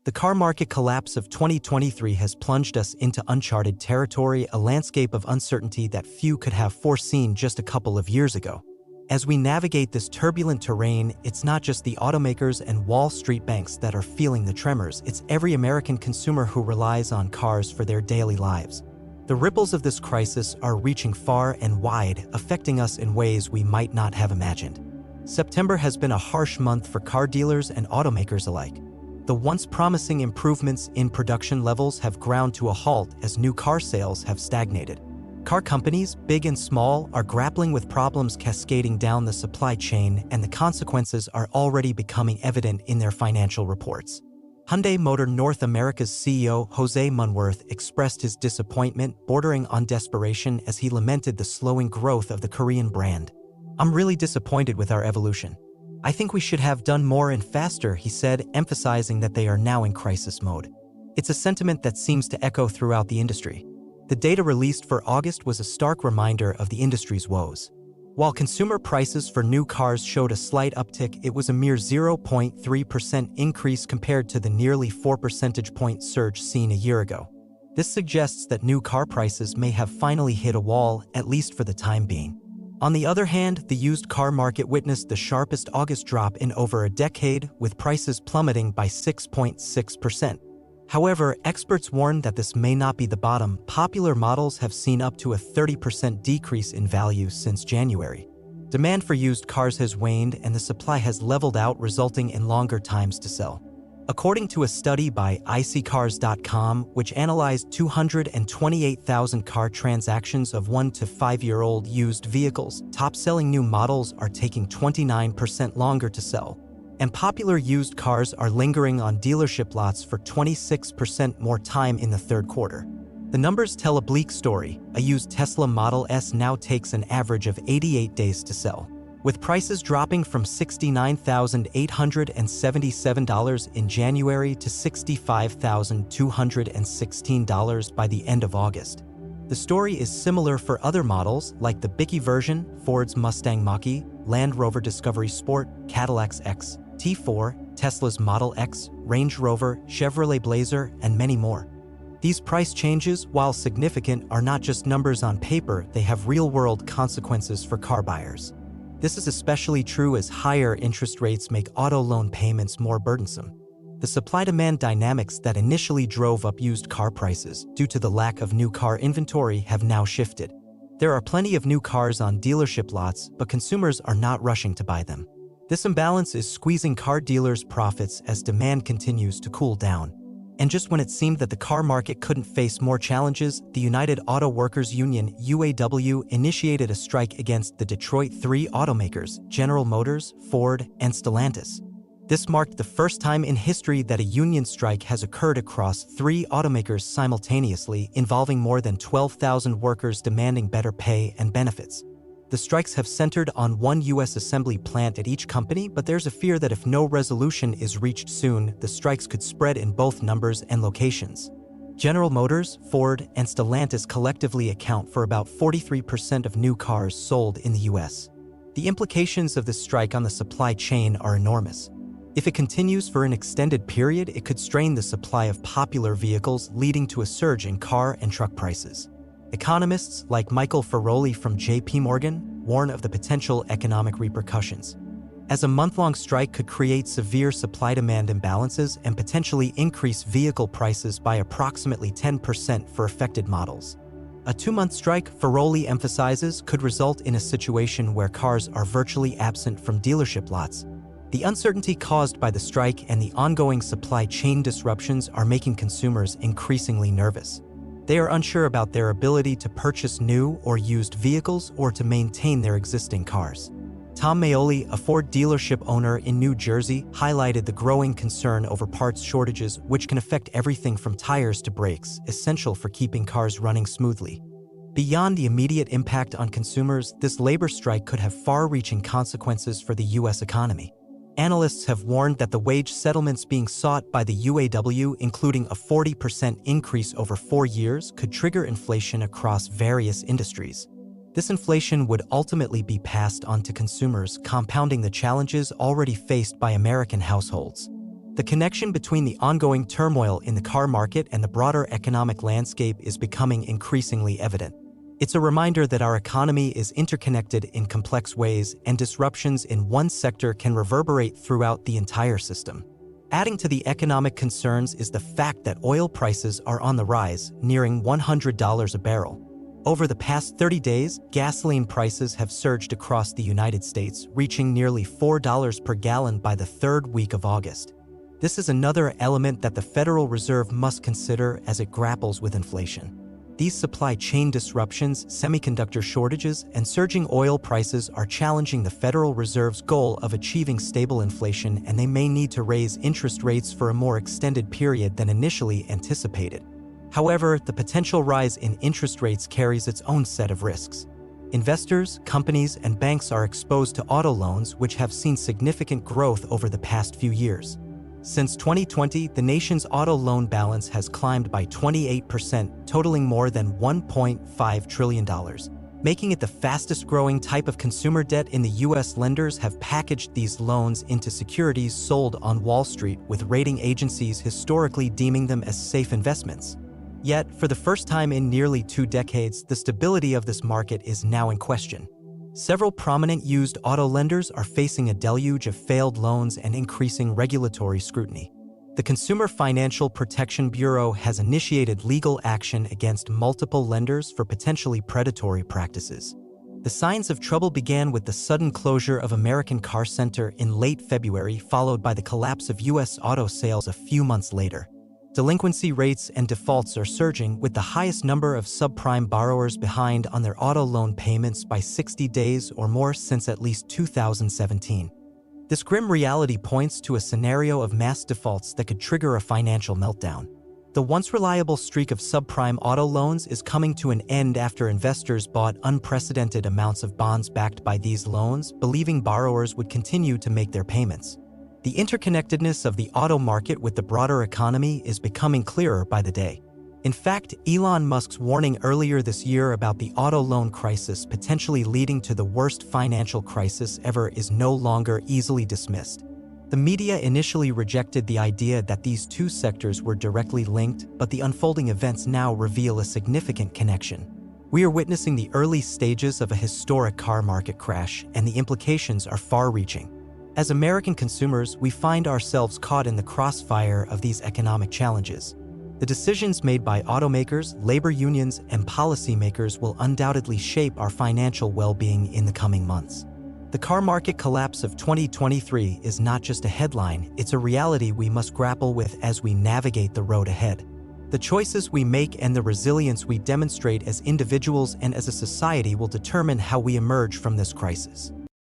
The car market collapse of 2023 has plunged us into uncharted territory, a landscape of uncertainty that few could have foreseen just a couple of years ago. As we navigate this turbulent terrain, it's not just the automakers and Wall Street banks that are feeling the tremors, it's every American consumer who relies on cars for their daily lives. The ripples of this crisis are reaching far and wide, affecting us in ways we might not have imagined. September has been a harsh month for car dealers and automakers alike. The once promising improvements in production levels have ground to a halt as new car sales have stagnated. Car companies, big and small, are grappling with problems cascading down the supply chain, and the consequences are already becoming evident in their financial reports. Hyundai Motor North America's CEO Jose Munworth expressed his disappointment, bordering on desperation, as he lamented the slowing growth of the Korean brand. "I'm really disappointed with our evolution. I think we should have done more and faster," he said, emphasizing that they are now in crisis mode. It's a sentiment that seems to echo throughout the industry. The data released for August was a stark reminder of the industry's woes. While consumer prices for new cars showed a slight uptick, it was a mere 0.3% increase compared to the nearly 4 percentage point surge seen a year ago. This suggests that new car prices may have finally hit a wall, at least for the time being. On the other hand, the used car market witnessed the sharpest August drop in over a decade, with prices plummeting by 6.6%. However, experts warn that this may not be the bottom. Popular models have seen up to a 30% decrease in value since January. Demand for used cars has waned and the supply has leveled out, resulting in longer times to sell. According to a study by iSeeCars.com, which analyzed 228,000 car transactions of 1 to 5-year-old used vehicles, top-selling new models are taking 29% longer to sell, and popular used cars are lingering on dealership lots for 26% more time in the third quarter. The numbers tell a bleak story. A used Tesla Model S now takes an average of 88 days to sell, with prices dropping from $69,877 in January to $65,216 by the end of August. The story is similar for other models like the Bicky version, Ford's Mustang Mach-E, Land Rover Discovery Sport, Cadillac's XT4, Tesla's Model X, Range Rover, Chevrolet Blazer, and many more. These price changes, while significant, are not just numbers on paper, they have real-world consequences for car buyers. This is especially true as higher interest rates make auto loan payments more burdensome. The supply-demand dynamics that initially drove up used car prices due to the lack of new car inventory have now shifted. There are plenty of new cars on dealership lots, but consumers are not rushing to buy them. This imbalance is squeezing car dealers' profits as demand continues to cool down. And just when it seemed that the car market couldn't face more challenges, the United Auto Workers Union (UAW) initiated a strike against the Detroit three automakers, General Motors, Ford, and Stellantis. This marked the first time in history that a union strike has occurred across three automakers simultaneously, involving more than 12,000 workers demanding better pay and benefits. The strikes have centered on one U.S. assembly plant at each company, but there's a fear that if no resolution is reached soon, the strikes could spread in both numbers and locations. General Motors, Ford, and Stellantis collectively account for about 43% of new cars sold in the U.S. The implications of this strike on the supply chain are enormous. If it continues for an extended period, it could strain the supply of popular vehicles, leading to a surge in car and truck prices. Economists like Michael Ferroli from J.P. Morgan warn of the potential economic repercussions, as a month-long strike could create severe supply-demand imbalances and potentially increase vehicle prices by approximately 10% for affected models. A 2-month strike, Ferroli emphasizes, could result in a situation where cars are virtually absent from dealership lots. The uncertainty caused by the strike and the ongoing supply chain disruptions are making consumers increasingly nervous. They are unsure about their ability to purchase new or used vehicles or to maintain their existing cars. Tom Maioli, a Ford dealership owner in New Jersey, highlighted the growing concern over parts shortages, which can affect everything from tires to brakes, essential for keeping cars running smoothly. Beyond the immediate impact on consumers, this labor strike could have far-reaching consequences for the U.S. economy. Analysts have warned that the wage settlements being sought by the UAW, including a 40% increase over 4 years, could trigger inflation across various industries. This inflation would ultimately be passed on to consumers, compounding the challenges already faced by American households. The connection between the ongoing turmoil in the car market and the broader economic landscape is becoming increasingly evident. It's a reminder that our economy is interconnected in complex ways, and disruptions in one sector can reverberate throughout the entire system. Adding to the economic concerns is the fact that oil prices are on the rise, nearing $100 a barrel. Over the past 30 days, gasoline prices have surged across the United States, reaching nearly $4 per gallon by the third week of August. This is another element that the Federal Reserve must consider as it grapples with inflation. These supply chain disruptions, semiconductor shortages, and surging oil prices are challenging the Federal Reserve's goal of achieving stable inflation, and they may need to raise interest rates for a more extended period than initially anticipated. However, the potential rise in interest rates carries its own set of risks. Investors, companies, and banks are exposed to auto loans, which have seen significant growth over the past few years. Since 2020, the nation's auto loan balance has climbed by 28%, totaling more than $1.5 trillion, making it the fastest-growing type of consumer debt in the U.S. Lenders have packaged these loans into securities sold on Wall Street, with rating agencies historically deeming them as safe investments. Yet, for the first time in nearly 2 decades, the stability of this market is now in question. Several prominent used auto lenders are facing a deluge of failed loans and increasing regulatory scrutiny. The Consumer Financial Protection Bureau has initiated legal action against multiple lenders for potentially predatory practices. The signs of trouble began with the sudden closure of American Car Center in late February, followed by the collapse of U.S. auto sales a few months later. Delinquency rates and defaults are surging, with the highest number of subprime borrowers behind on their auto loan payments by 60 days or more since at least 2017. This grim reality points to a scenario of mass defaults that could trigger a financial meltdown. The once reliable streak of subprime auto loans is coming to an end after investors bought unprecedented amounts of bonds backed by these loans, believing borrowers would continue to make their payments. The interconnectedness of the auto market with the broader economy is becoming clearer by the day. In fact, Elon Musk's warning earlier this year about the auto loan crisis potentially leading to the worst financial crisis ever is no longer easily dismissed. The media initially rejected the idea that these two sectors were directly linked, but the unfolding events now reveal a significant connection. We are witnessing the early stages of a historic car market crash, and the implications are far-reaching. As American consumers, we find ourselves caught in the crossfire of these economic challenges. The decisions made by automakers, labor unions, and policymakers will undoubtedly shape our financial well-being in the coming months. The car market collapse of 2023 is not just a headline, it's a reality we must grapple with as we navigate the road ahead. The choices we make and the resilience we demonstrate as individuals and as a society will determine how we emerge from this crisis.